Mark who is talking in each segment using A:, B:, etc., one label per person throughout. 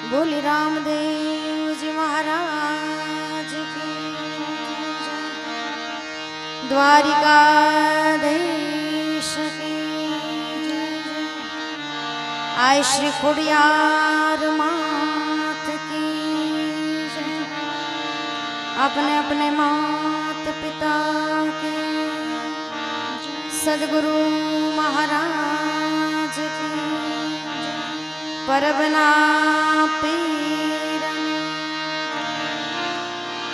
A: बोली रामदेव जी महाराज की जय। द्वारिकाधीश की जय जय। आय श्री खुड़ियार मात की जय। अपने अपने मात पिता के सदगुरु महाराज की परबना पीरन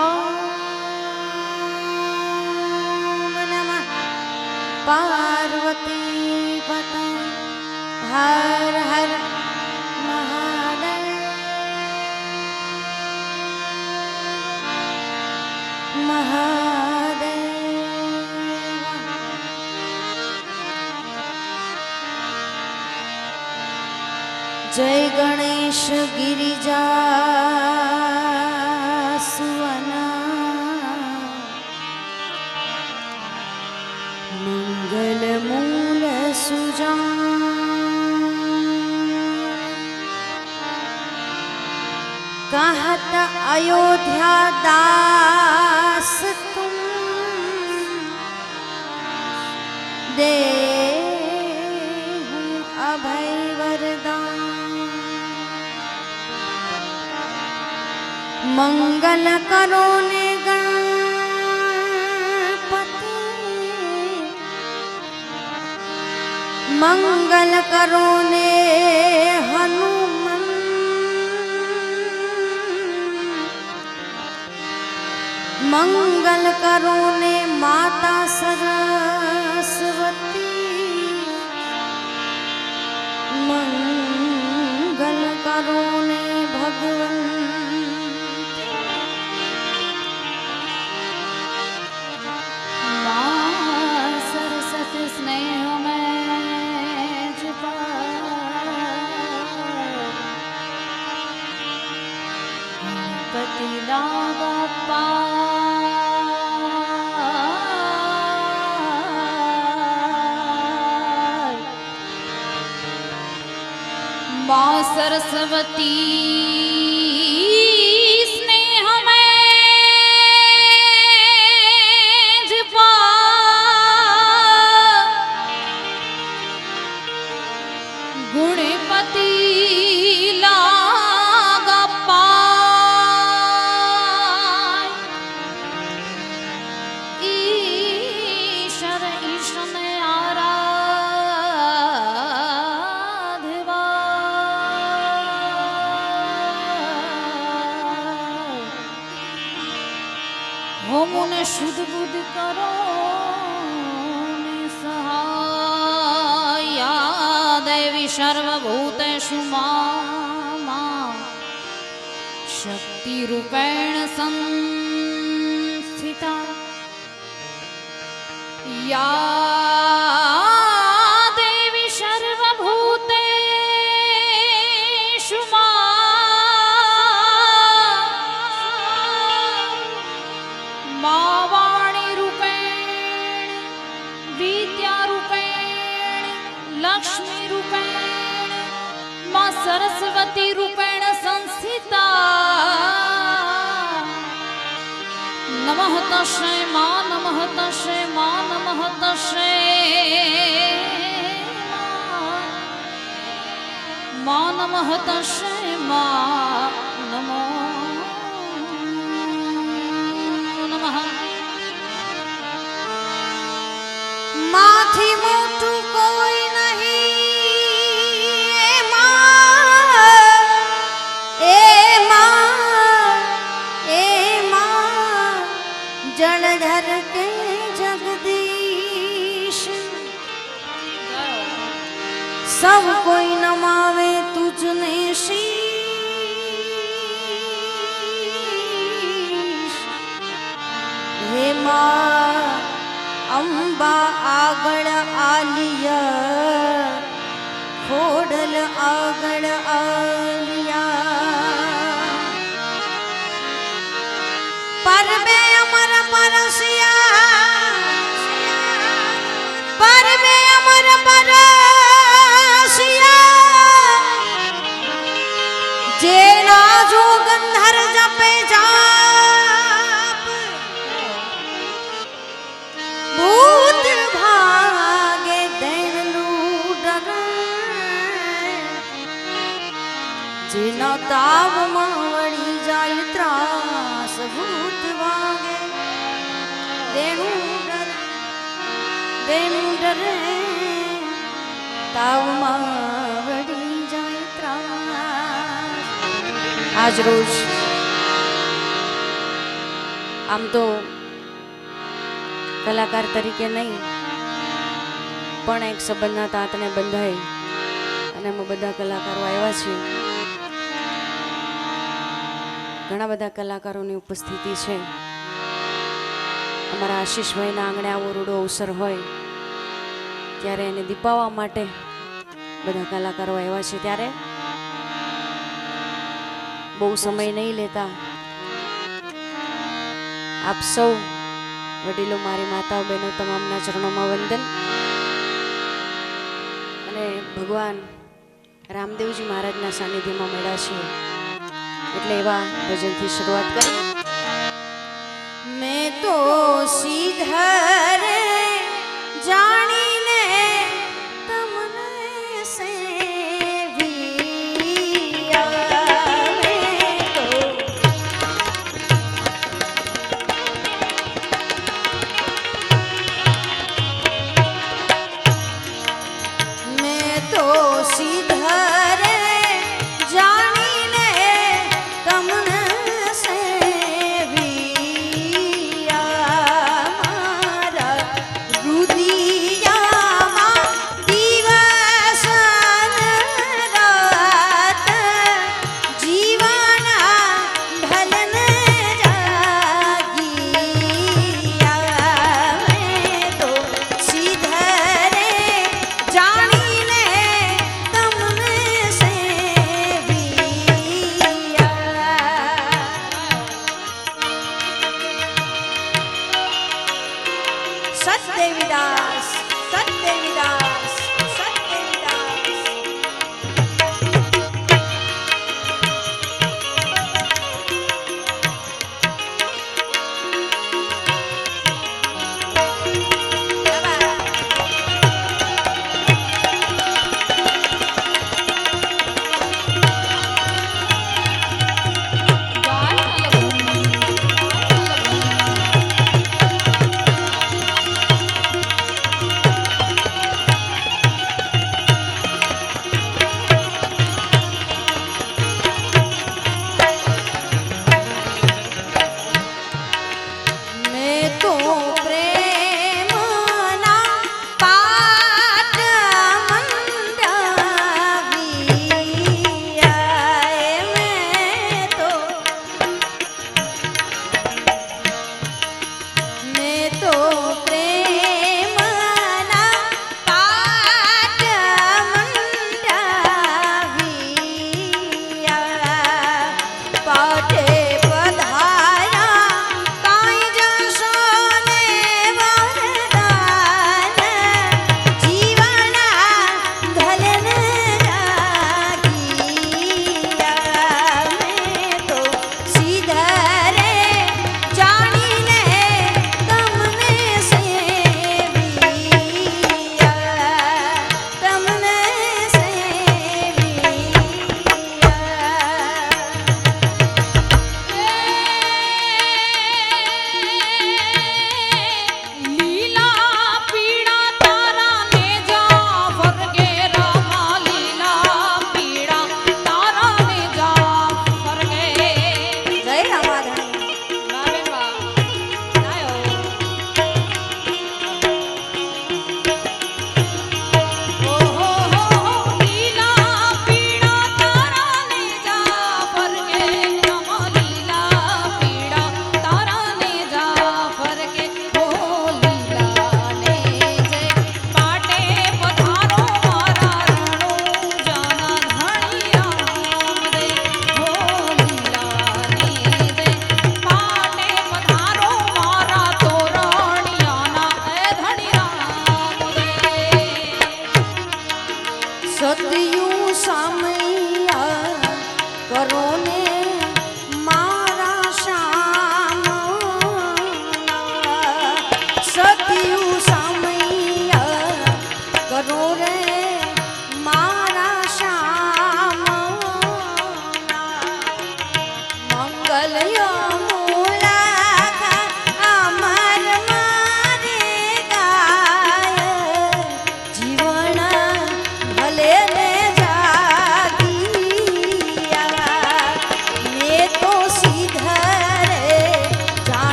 A: ओम नमः पार्वती पते हर हर महादेव महादेव। जय गणेश गिरिजा सुवना मंगल मूल सुजान कहत अयोध्या दास तुम दे अभय वरदान। मंगल करो ने गणपति मंगल करो ने हनुमान मंगल करो ने माता सरस्वती मंगल करो ने भगवन सरस्वती स्नेह में गणपति लागा माँ सरस्वती स्नेह में जपा गुणपति लागा पाय ईश्वर ईश्वर मुने शुद्ध बुद्ध करो सहाया देवी सर्वभूतेषु मां शक्ति रूपेण संस्थिता या देवी सर्वभूतेषु वाणी रूपेण विद्या रूपेण लक्ष्मी रूपेण माँ सरस्वती रूपेण संस्थिता नमः तस्मै माँ नमः तस्मै माँ नमः तस्मै माँ नमः तस्मै माँ नमो माथी मोटू कोई नहीं ए माँ जलधर के जगदीश सब कोई नमावे तुझने शीश। हे माँ अंबा आगड़ आलिया खोडल आगड़ आलिया परबे अमर परसिया परबे अमर परसिया જેના જો ગંધર જપે જાપ ભૂત ભાગે દેણનું ડર જેના તાવમાં વળી જાય ત્રાસ ભૂત ભાગે દેણું ડરે તાવમાં વળી જાય ત્રાસ. આજ રોજ આમ તો કલાકાર તરીકે નહીં પણ એક સંબંધના તાતને બંધાઈ અને અમે બધા કલાકારો આવ્યા છીએ. ઘણા બધા કલાકારોની ઉપસ્થિતિ છે. અમારા આશીષભાઈના આંગણે આવો રૂડો અવસર હોય ત્યારે એને દીપાવવા માટે બધા કલાકારો આવ્યા છે. ત્યારે બહુ સમય નહીં લેતા આપ સૌ વડીલો, મારી માતાઓ, બહેનો તમામના ચરણોમાં વંદન અને ભગવાન રામદેવજી મહારાજના સાનિધ્યમાં મળ્યા છીએ એટલે એવા ભજનથી શરૂઆત કરીએ. મેં તો સીધરે જાણીને તમને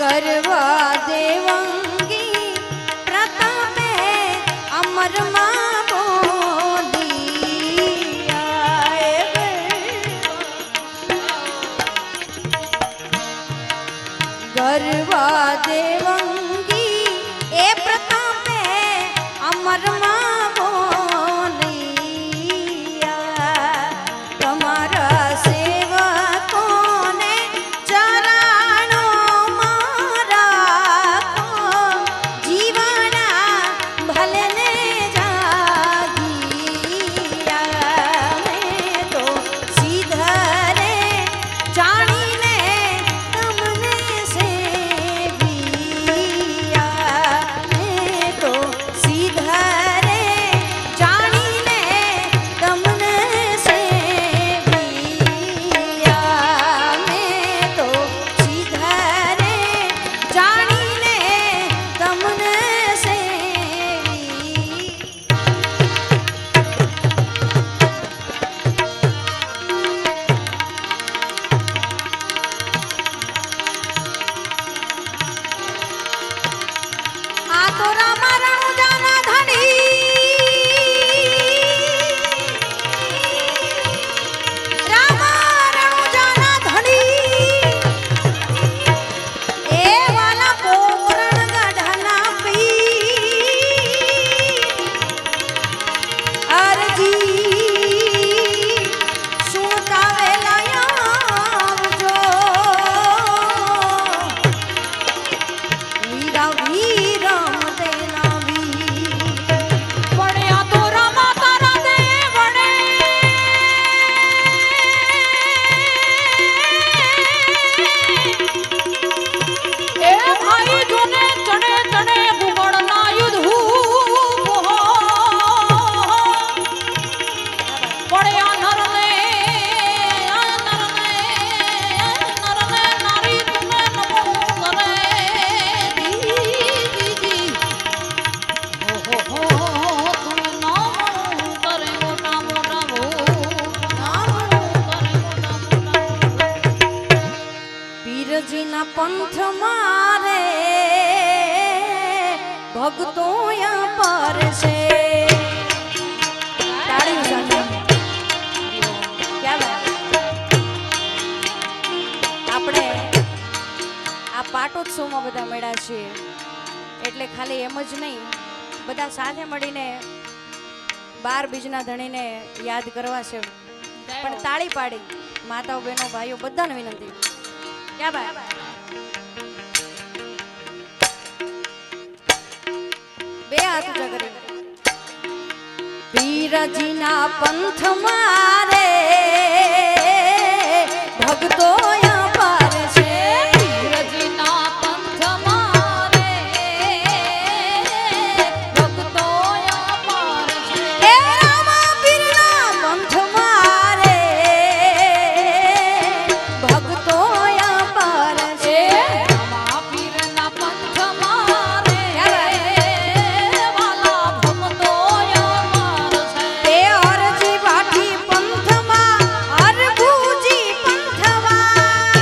A: ગરવા દેવંગી પ્રતાપે અમરમાં બોલી આય ગરવા દેવંગી એ પ્રતાપે અમરમાં બોલી તમારા સેવકોને ચરણો પંથ મારે ભક્તો પર છે તાળી સાથે આપણે આ પાટોત્સવમાં બધા મળ્યા છીએ એટલે ખાલી એમ જ નહીં બધા સાથે મળીને 12 બીજના ધણીને યાદ કરવા છે પણ તાળી પાડી માતાઓ બહેનો ભાઈઓ બધાને વિનંતી ક્યાં ભાઈ બે હાથ ઊંચા કરી પીરજીના પંથ મારે ભક્તો પર છે પીરજીના પંથ મારે ભક્તો પર છે હે રામા પીરના પંથ મારે ભક્તો પર છે રામા પીરના પંથ મારે વાલા ભક્તો પર છે એ અરજી વાઠી પંથમાં અરભુજી પંથમાં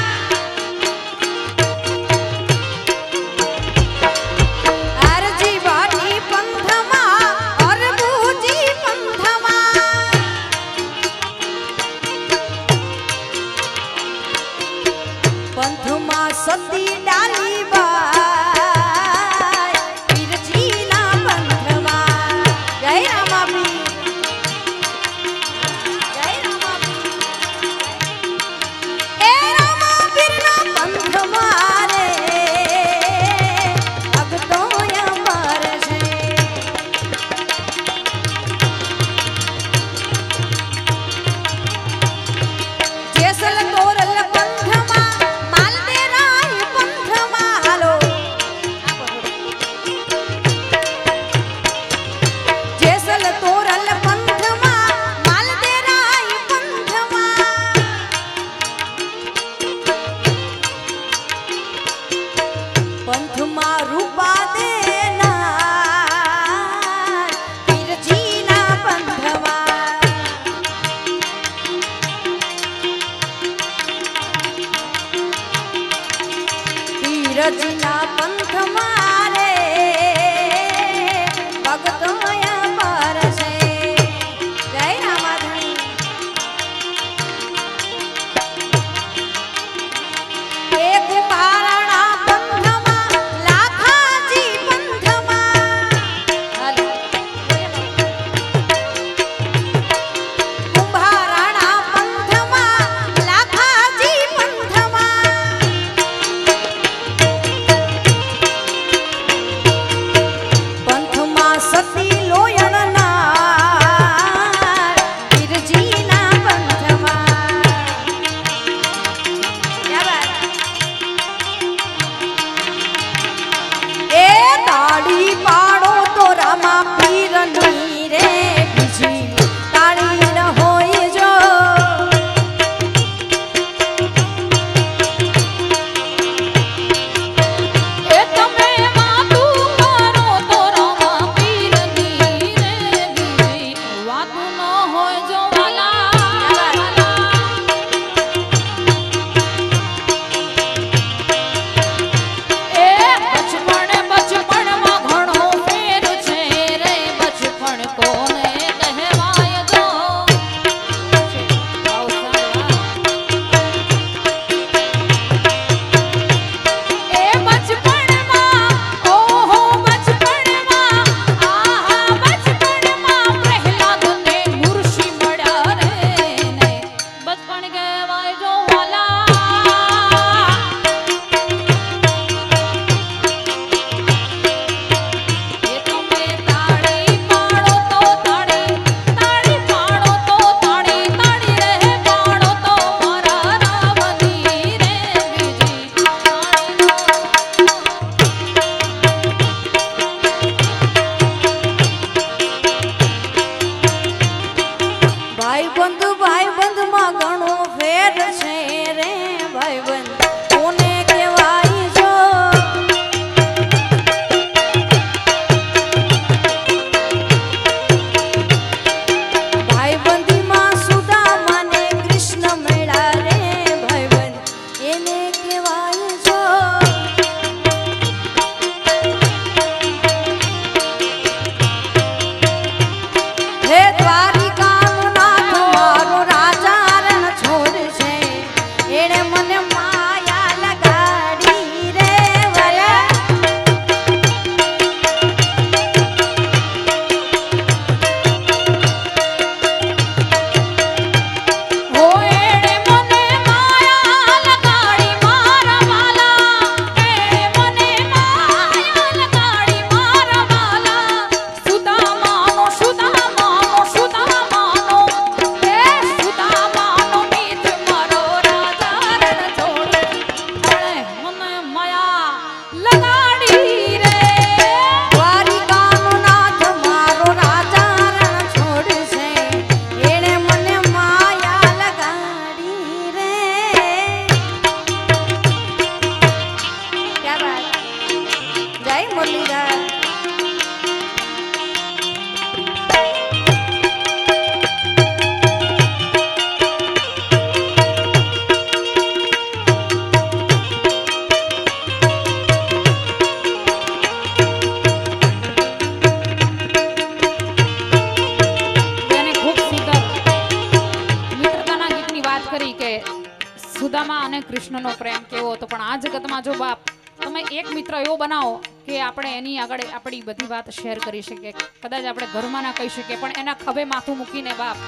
A: અરજી વાઠી પંથમાં અરભુજી પંથમાં પંથમાં સતી ડાલી બાઈ પીરજીના પંથમાં જય રામાપી જય રામાપી એ રામાપીરના પંથમાં રે ભક્તો અમર છે જેસલ તોરલ બીરજીના પંથ મારે ભગતો અમર છે. જય રામાધણી. એક પારણા પંથમાં લાખાજી પંથમાં કુંભારાણા પંથમાં લાખાજી પંથમાં પંથમાં સતી લોયણના બીરજીના પંથમાં. ક્યા વાત. એ તાળી પાડો તો રામા પીરની રે બીજી તાળી ન હોય જો.
B: એ તમે વાતું કરો તો રામા પીરની રે બીજી વાતું ન હોય જો વાલા. એ બચપણમાં ઘણો ફેર છે રે બચપણ કોને કહેવાય જો. એ બચપણમાં ઓહો બચપણમાં આહા બચપણમાં પ્રહલાદને મુર્શી મળ્યા રે ને બચપણ કહેવાય જો વાલા. એ તમે તાળી પાડો તો તાળી તાળી પાડો તો તાળી તાળી રે પાડો તો મારા રામની રે બીજી તાળી.
A: ભાઈબંધ માં ઘણો ફેર છે રે ભાઈબંધ કોને કહેવાય જો. ભાઈબંધીમાં સુદામાને કૃષ્ણ મળ્યા રે ભાઈબંધ એને કહેવાય જો. હે દ્વારિકાનો નાથ મારો રાજા રણ છોડ છે એણે મને માયા લગાડી રે વલા.
B: હો એણે મને માયા લગાડી મારા વાલા. એણે મને માયા લગાડી મારા વાલા. સુદામાનો સુદામાનો સુદામાનો એ સુદામાનો મિત્ર મારો રાજા રણ છોડ. એણે મને માયા લગાડી રે.
A: દ્વારિકાનો નાથ મારો રાજા રણ છોડ છે એણે મને માયા લગાડી રે. ક્યા વાત. જય મુરલીધર.
B: તેને ખૂબ સુંદર મિત્રતાના ગીતની વાત કરી કે સુદામા અને કૃષ્ણનો પ્રેમ કેવો હતો. પણ આ જગતમાં જો બાપ તમે એક મિત્ર એવો બનાવો કે આપણે એની આગળ આપણી બધી વાત શેર કરી શકીએ. કદાચ આપણે ઘરમાં ના કહી શકીએ પણ એના ખભે માથું મૂકીને બાપ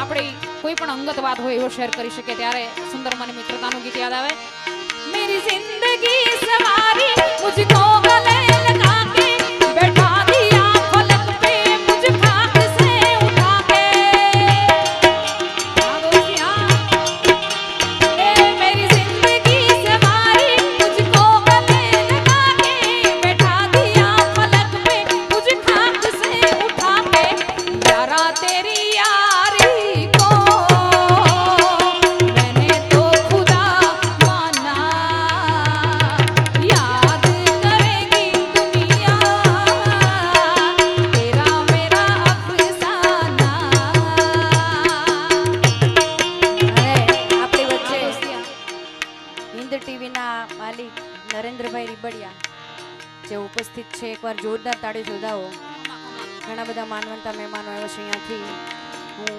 B: આપણી કોઈ પણ અંગત વાત હોય એવો શેર કરી શકીએ. ત્યારે સુંદર મને મિત્રતાનું ગીત યાદ આવે. મેરી જિંદગી સવારી મુझको ગલે લગા કે बैठा दिया फलक पे मुझ खाक से उठा के. ए मेरी जिंदगी सवारी मुझको गले लगा के बैठा दिया फलक पे मुझ खाक से उठा के. यारा तेरी यारी को मैंने तो खुदा माना. याद करेगी
A: નરેન્દ્રભાઈ રીબડિયા જે ઉપસ્થિત છે, એકવાર જોરદાર તાળી શોધાવો. ઘણા બધા માનવંતા મહેમાનો આવ્યા છે અહીંયાથી. હું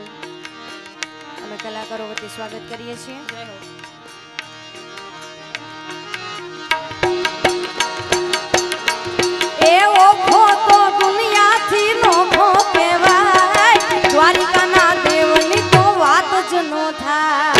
A: અમે કલાકારો વતી સ્વાગત કરીએ છીએ. એ ઓખો તો દુનિયાથી નોખો કહેવાય, દ્વારિકાના દેવની તો વાત જ નો થાય.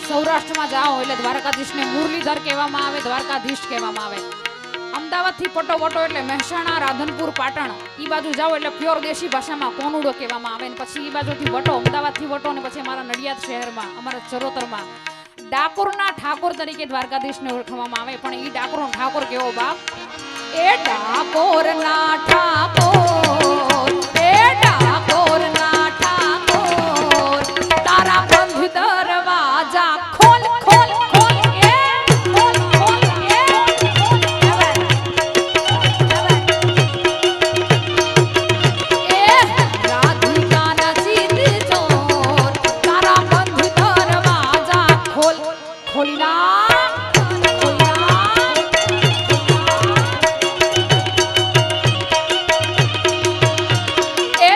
B: સૌરાષ્ટ્રમાં જાઓ એટલે દ્વારકાધીશને મુરલીધર કહેવામાં આવે, દ્વારકાધીશ કહેવામાં આવે. અમદાવાદથી પટોવટો એટલે મહેસાણા, રાધનપુર, પાટણ ઈ બાજુ જાઓ એટલે પ્યોર દેશી ભાષામાં કોનુડો કહેવામાં આવે. ને પછી ઈ બાજુથી વટો, અમદાવાદથી વટો ને પછી અમારા નડિયાદ શહેરમાં, અમારા ચરોતરમાં ડાકોરના ઠાકોર તરીકે દ્વારકાધીશને ઓળખવામાં આવે. પણ ઈ ડાકોરનો ઠાકોર કેવો બાપ? એ ડાકોરના ઠાકોર, એ ડાકોરના ઠાકોર, તારા બંધ દરવાજા ખોલ ખોલ ખોલ, એ ખોલ ખોલ, એ રાધિકાના જીત ચોર, તારા બંધ દરવાજા ખોલ ખોલી ના. એ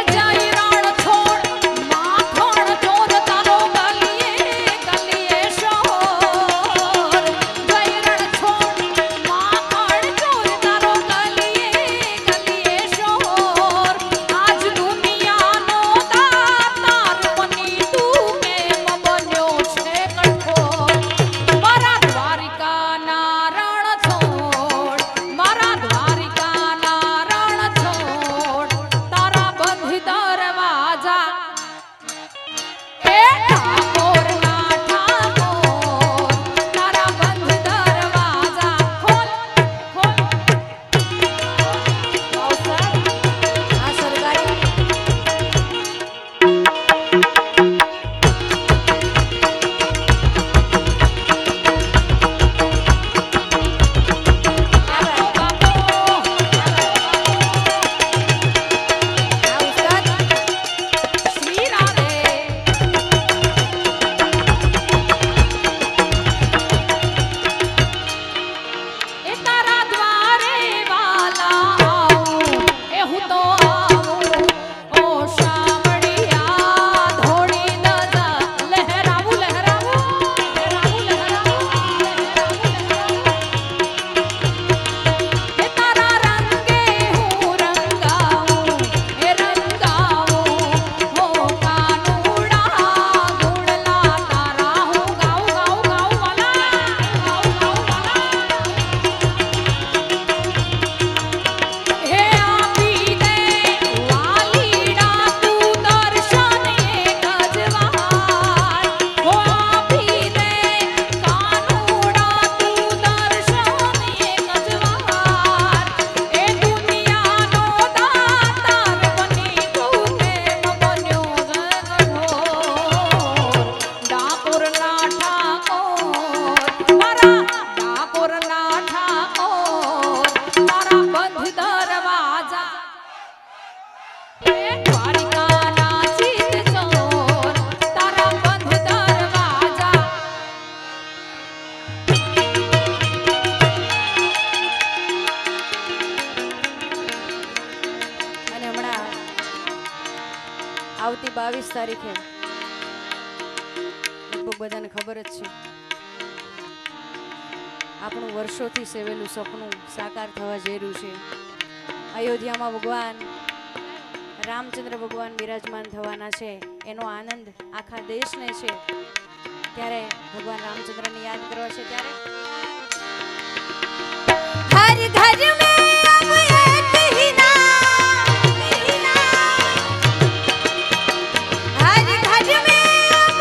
A: તારીખે લગભગ બધાને ખબર જ છે આપણું વર્ષોથી સેવેલું સપનું સાકાર થવા જઈ રહ્યું છે. અયોધ્યામાં ભગવાન રામચંદ્ર ભગવાન બિરાજમાન થવાના છે. એનો આનંદ આખા દેશને છે. ત્યારે ભગવાન રામચંદ્રને યાદ કરવા છે. ત્યારે હર ઘર મેં અબ એક ही हर घर में अब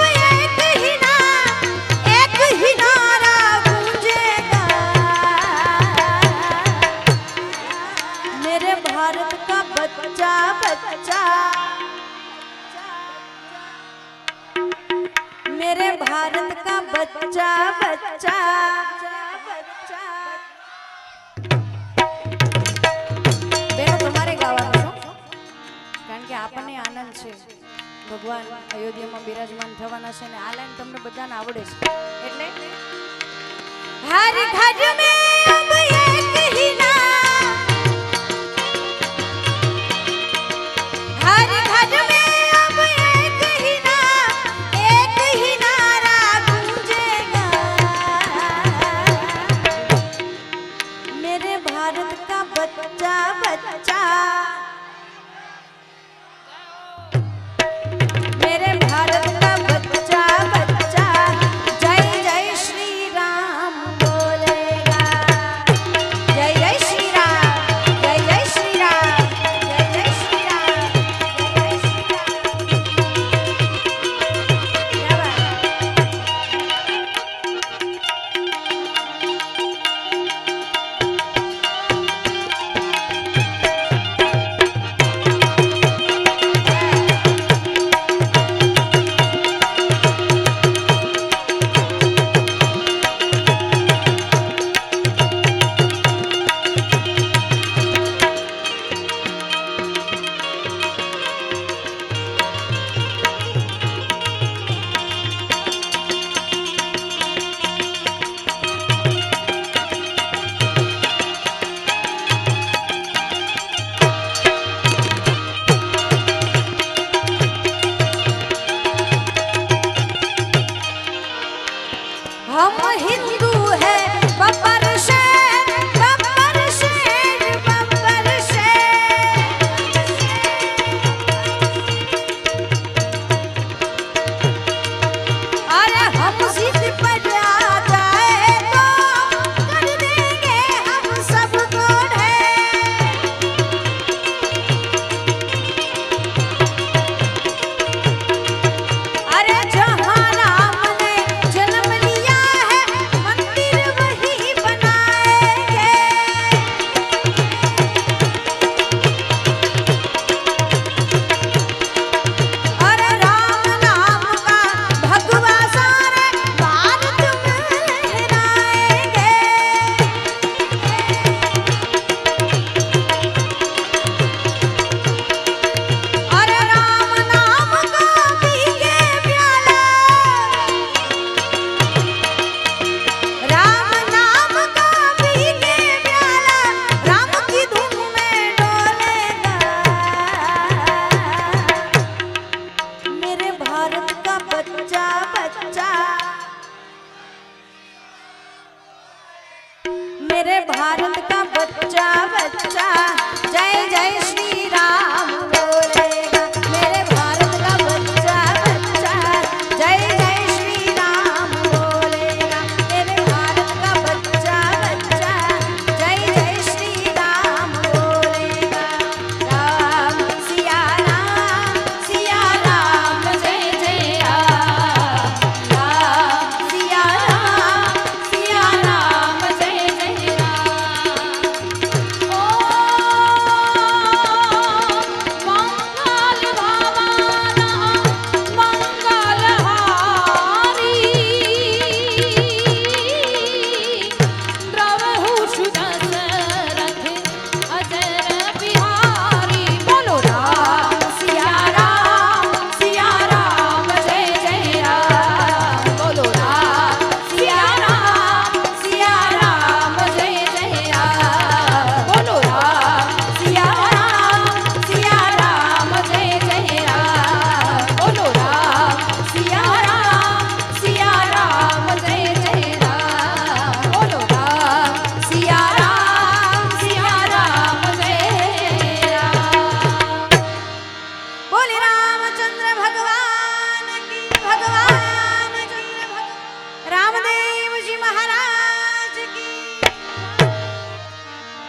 A: एक ही नारा गूंजेगा मेरे भारत का बच्चा बच्चा मेरे भारत का बच्चा बच्चा બેનો તમારે ગાવાનું છો કારણ કે આપણને આનંદ છે ભગવાન અયોધ્યામાં બિરાજમાન થવાના છે ને આ લાઈન તમને બધાને આવડે છે એટલે હર ઘર મેં અબ એક ही हर घर में अब एक ही नारा गूंजेगा मेरे भारत का बच्चा बच्चा मेरे भारत का बच्चा बच्चा जय जय श्री राम बोलेगा जय जय श्री राम जय जय श्री राम जय जय श्री राम जय जय श्री राम क्या बात हम हिंद